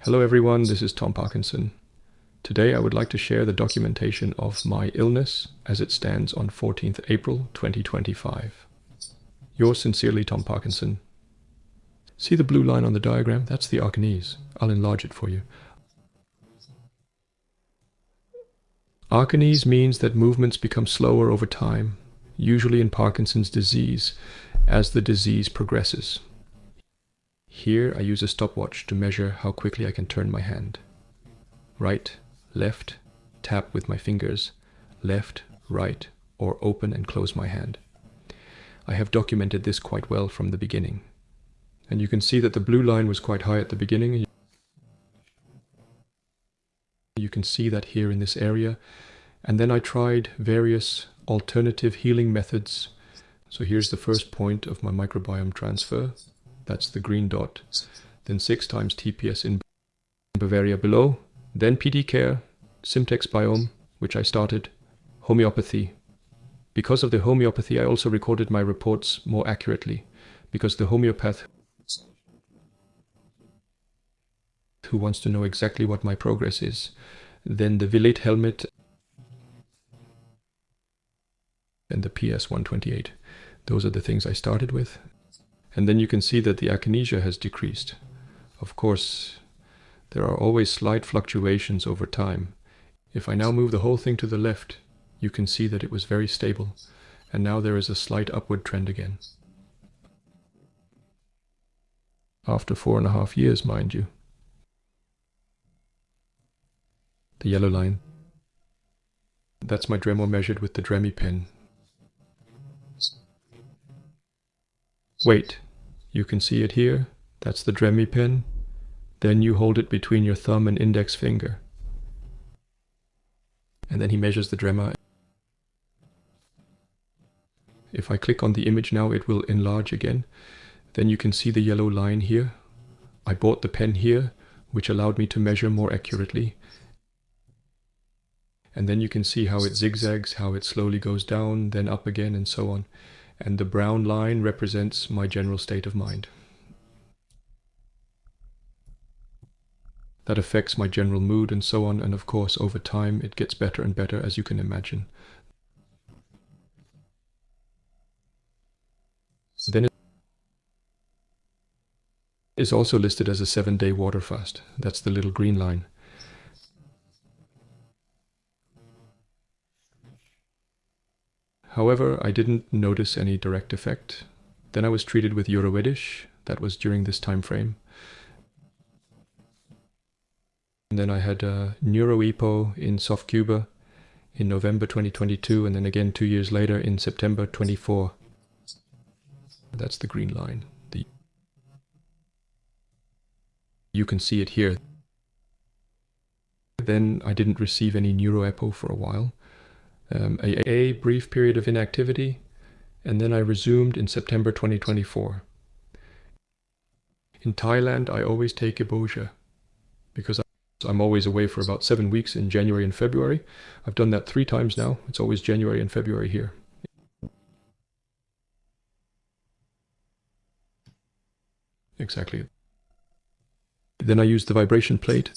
Hello everyone, this is Tom Parkinson. Today I would like to share the documentation of my illness as it stands on 14th April 2025. Yours sincerely, Tom Parkinson. See the blue line on the diagram? That's the Archimedes. I'll enlarge it for you. Archimedes means that movements become slower over time, usually in Parkinson's disease, as the disease progresses. Here I use a stopwatch to measure how quickly I can turn my hand. Right, left, tap with my fingers, left, right, or open and close my hand. I have documented this quite well from the beginning. And you can see that the blue line was quite high at the beginning. You can see that here in this area. And then I tried various alternative healing methods. So here's the first point of my microbiome transfer. That's the green dot. Then 6 times TPS in Bavaria below. Then PD care, Simtex biome, which I started, homeopathy. Because of the homeopathy, I also recorded my reports more accurately, because the homeopath who wants to know exactly what my progress is. Then the Villet helmet and the PS 128. Those are the things I started with. And then you can see that the akinesia has decreased. Of course, there are always slight fluctuations over time. If I now move the whole thing to the left, you can see that it was very stable, and now there is a slight upward trend again. After 4.5 years, mind you. The yellow line. That's my Dremor measured with the Dremi pen. Wait, you can see it here. That's the Dremi pen. Then you hold it between your thumb and index finger. And then he measures the Dremor. If I click on the image now, it will enlarge again. Then you can see the yellow line here. I bought the pen here, which allowed me to measure more accurately. And then you can see how it zigzags, how it slowly goes down, then up again, and so on. And the brown line represents my general state of mind. That affects my general mood and so on, and of course over time it gets better and better, as you can imagine. Then it is also listed as a 7-day water fast. That's the little green line. However, I didn't notice any direct effect. Then I was treated with Uroedish. That was during this time frame. And then I had a NeuroEPO in Soft Cuba in November 2022, and then again 2 years later in September 24. That's the green line. You can see it here. Then I didn't receive any NeuroEPO for a while. A brief period of inactivity, and then I resumed in September 2024. In Thailand, I always take Eboja, because I'm always away for about 7 weeks in January and February. I've done that 3 times now. It's always January and February here. Exactly. Then I use the vibration plate,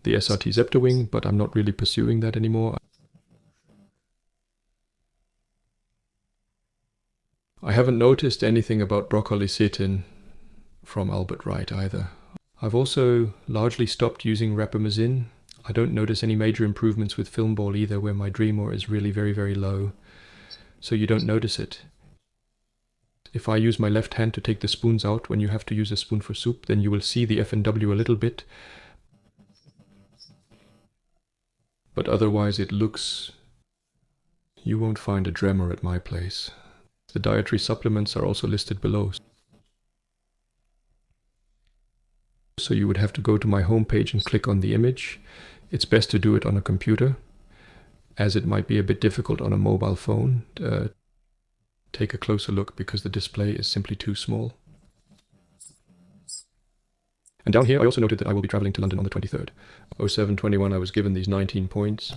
the SRT Zeptowing, but I'm not really pursuing that anymore. I haven't noticed anything about broccoli-citin from Albert Wright either. I've also largely stopped using rapamycin. I don't notice any major improvements with film ball either, where my Dremor is really very, very low. So you don't notice it. If I use my left hand to take the spoons out when you have to use a spoon for soup, then you will see the FNW a little bit. But otherwise it looks... You won't find a Dremor at my place. The dietary supplements are also listed below. So you would have to go to my homepage and click on the image. It's best to do it on a computer, as it might be a bit difficult on a mobile phone. Take a closer look, because the display is simply too small. And down here I also noted that I will be traveling to London on the 23rd. 07/21 I was given these 19 points.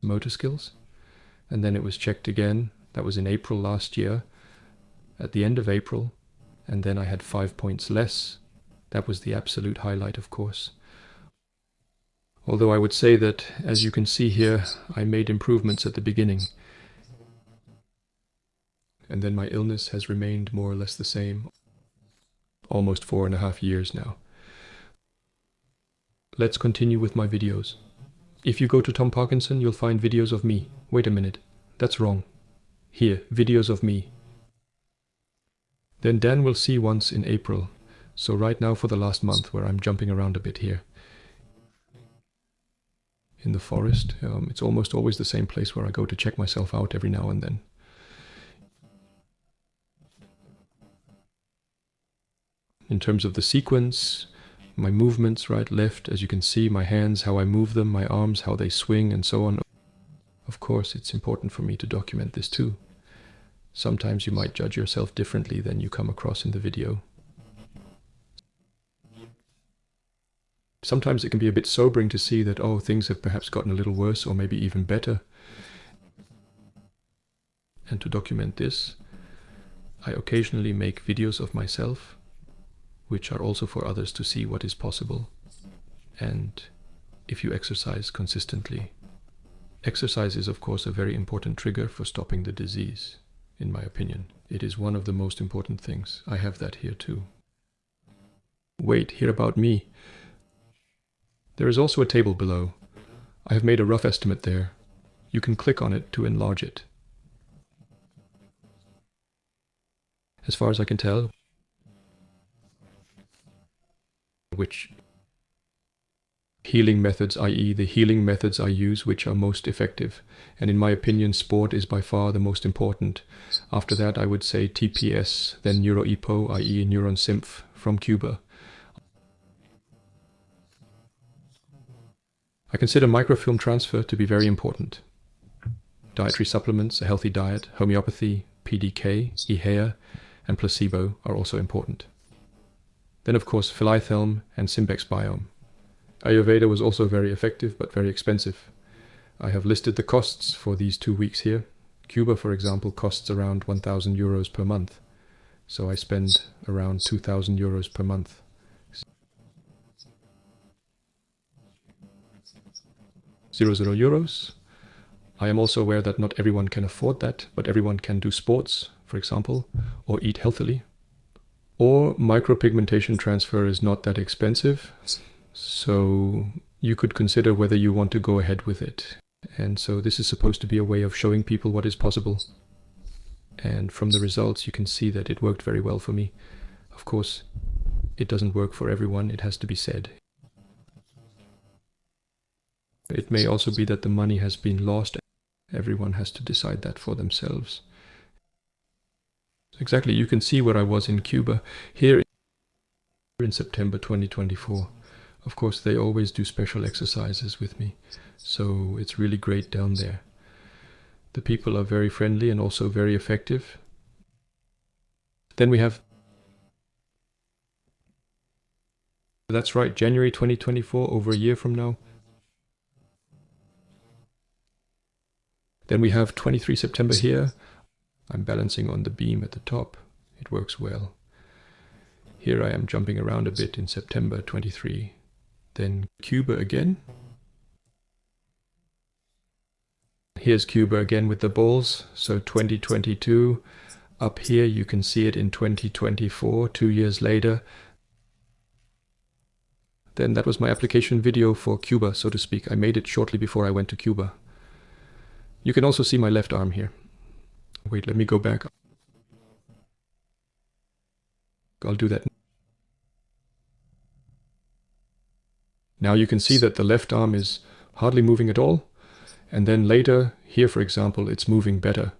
Motor skills. And then it was checked again. That was in April last year, at the end of April. and then I had 5 points less. That was the absolute highlight, of course. Although I would say that, as you can see here, I made improvements at the beginning. And then my illness has remained more or less the same, almost 4.5 years now. Let's continue with my videos. If you go to Tom Parkinson, you'll find videos of me. Wait a minute, that's wrong. Here, videos of me. Then Dan will see once in April. So right now for the last month, where I'm jumping around a bit here. In the forest. It's almost always the same place where I go to check myself out every now and then. In terms of the sequence, my movements, right, left, as you can see, my hands, how I move them, my arms, how they swing, and so on. Of course, it's important for me to document this too. Sometimes you might judge yourself differently than you come across in the video. Sometimes it can be a bit sobering to see that, oh, things have perhaps gotten a little worse or maybe even better. And to document this, I occasionally make videos of myself, which are also for others to see what is possible. And if you exercise consistently. Exercise is, of course, a very important trigger for stopping the disease, in my opinion. It is one of the most important things. I have that here too. Wait, hear about me. There is also a table below. I have made a rough estimate there. You can click on it to enlarge it. As far as I can tell, which healing methods, i.e. the healing methods I use, which are most effective. And in my opinion, sport is by far the most important. After that, I would say TPS, then NeuroEPO, i.e. Neuron Symph from Cuba. I consider microfilm transfer to be very important. Dietary supplements, a healthy diet, homeopathy, PDK, Hier, and placebo are also important. Then of course Phyllithelm and Simbex biome. Ayurveda was also very effective but very expensive. I have listed the costs for these 2 weeks here. Cuba, for example, costs around 1,000 euros per month. So I spend around 2,000 euros per month. €0. I am also aware that not everyone can afford that, but everyone can do sports, for example, or eat healthily. Or micropigmentation transfer is not that expensive, so you could consider whether you want to go ahead with it. And so this is supposed to be a way of showing people what is possible. And from the results you can see that it worked very well for me. Of course, it doesn't work for everyone, it has to be said. It may also be that the money has been lost. Everyone has to decide that for themselves. Exactly, you can see where I was in Cuba, here in September 2024. Of course, they always do special exercises with me, so it's really great down there. The people are very friendly and also very effective. Then we have, that's right, January 2024, over a year from now. Then we have 23 September here. I'm balancing on the beam at the top. It works well. Here I am jumping around a bit in September 23. Then Cuba again. Here's Cuba again with the balls. So 2022. Up here you can see it in 2024, 2 years later. Then that was my application video for Cuba, so to speak. I made it shortly before I went to Cuba. You can also see my left arm here. Wait, let me go back. I'll do that. Now you can see that the left arm is hardly moving at all. And then later, here for example, it's moving better.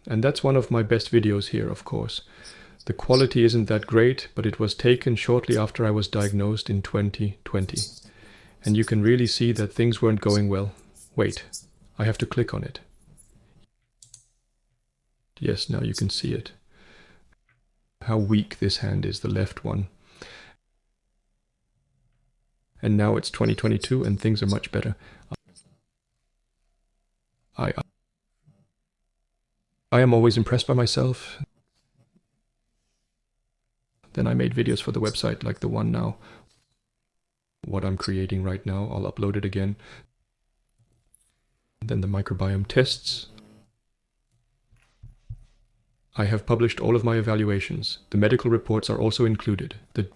And that's one of my best videos here, of course. The quality isn't that great, but it was taken shortly after I was diagnosed in 2020. And you can really see that things weren't going well. Wait, I have to click on it. Yes, now you can see it. How weak this hand is, the left one. And now it's 2022 and things are much better. I am always impressed by myself. Then I made videos for the website like the one now. What I'm creating right now, I'll upload it again. Then the microbiome tests. I have published all of my evaluations. The medical reports are also included. The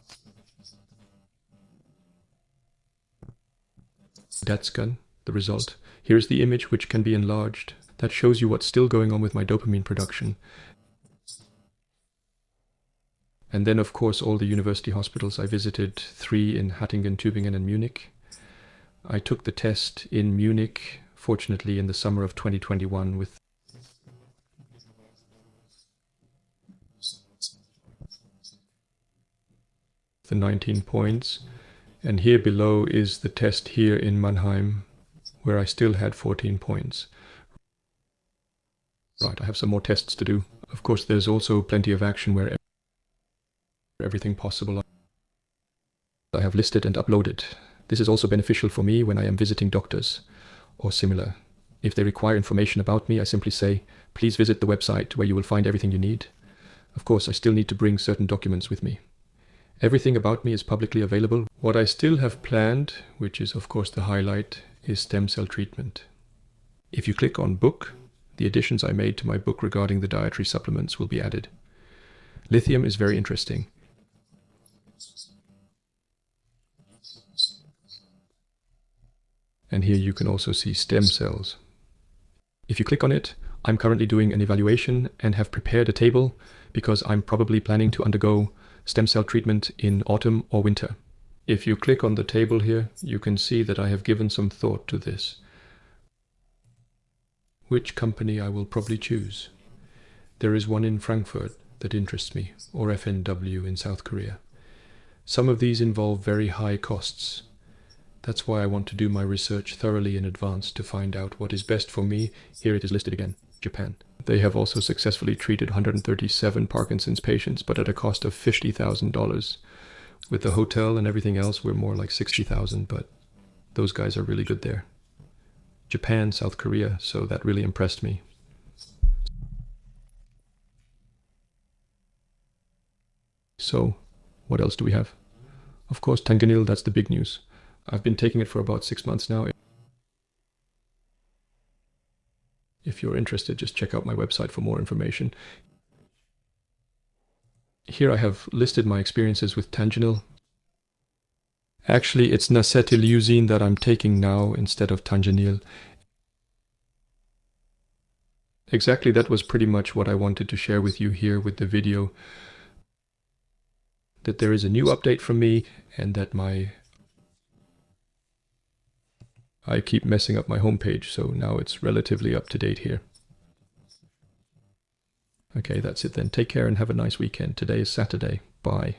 DAT scan, the result. Here's the image which can be enlarged. That shows you what's still going on with my dopamine production. And then, of course, all the university hospitals. I visited 3 in Hattingen, Tübingen, and Munich. I took the test in Munich, fortunately, in the summer of 2021 with the 19 points. And here below is the test here in Mannheim, where I still had 14 points. Right, I have some more tests to do. Of course, there's also plenty of action where everything possible I have listed and uploaded. This is also beneficial for me when I am visiting doctors or similar. If they require information about me, I simply say, please visit the website where you will find everything you need. Of course, I still need to bring certain documents with me. Everything about me is publicly available. What I still have planned, which is of course the highlight, is stem cell treatment. If you click on book, the additions I made to my book regarding the dietary supplements will be added. Lithium is very interesting. And here you can also see stem cells. If you click on it, I'm currently doing an evaluation and have prepared a table because I'm probably planning to undergo stem cell treatment in autumn or winter. If you click on the table here, you can see that I have given some thought to this. Which company I will probably choose. There is one in Frankfurt that interests me, or FNW in South Korea. Some of these involve very high costs. That's why I want to do my research thoroughly in advance to find out what is best for me. Here it is listed again, Japan. They have also successfully treated 137 Parkinson's patients, but at a cost of $50,000. With the hotel and everything else, we're more like 60,000, but those guys are really good there. Japan, South Korea, so that really impressed me. So, what else do we have? Of course, Tanganil, that's the big news. I've been taking it for about 6 months now. If you're interested, just check out my website for more information. Here I have listed my experiences with Tanganil. Actually, it's Nacetyl that I'm taking now instead of Tanganil. Exactly, that was pretty much what I wanted to share with you here with the video. That there is a new update from me and that I keep messing up my homepage, so now it's relatively up to date here. Okay, that's it then. Take care and have a nice weekend. Today is Saturday. Bye.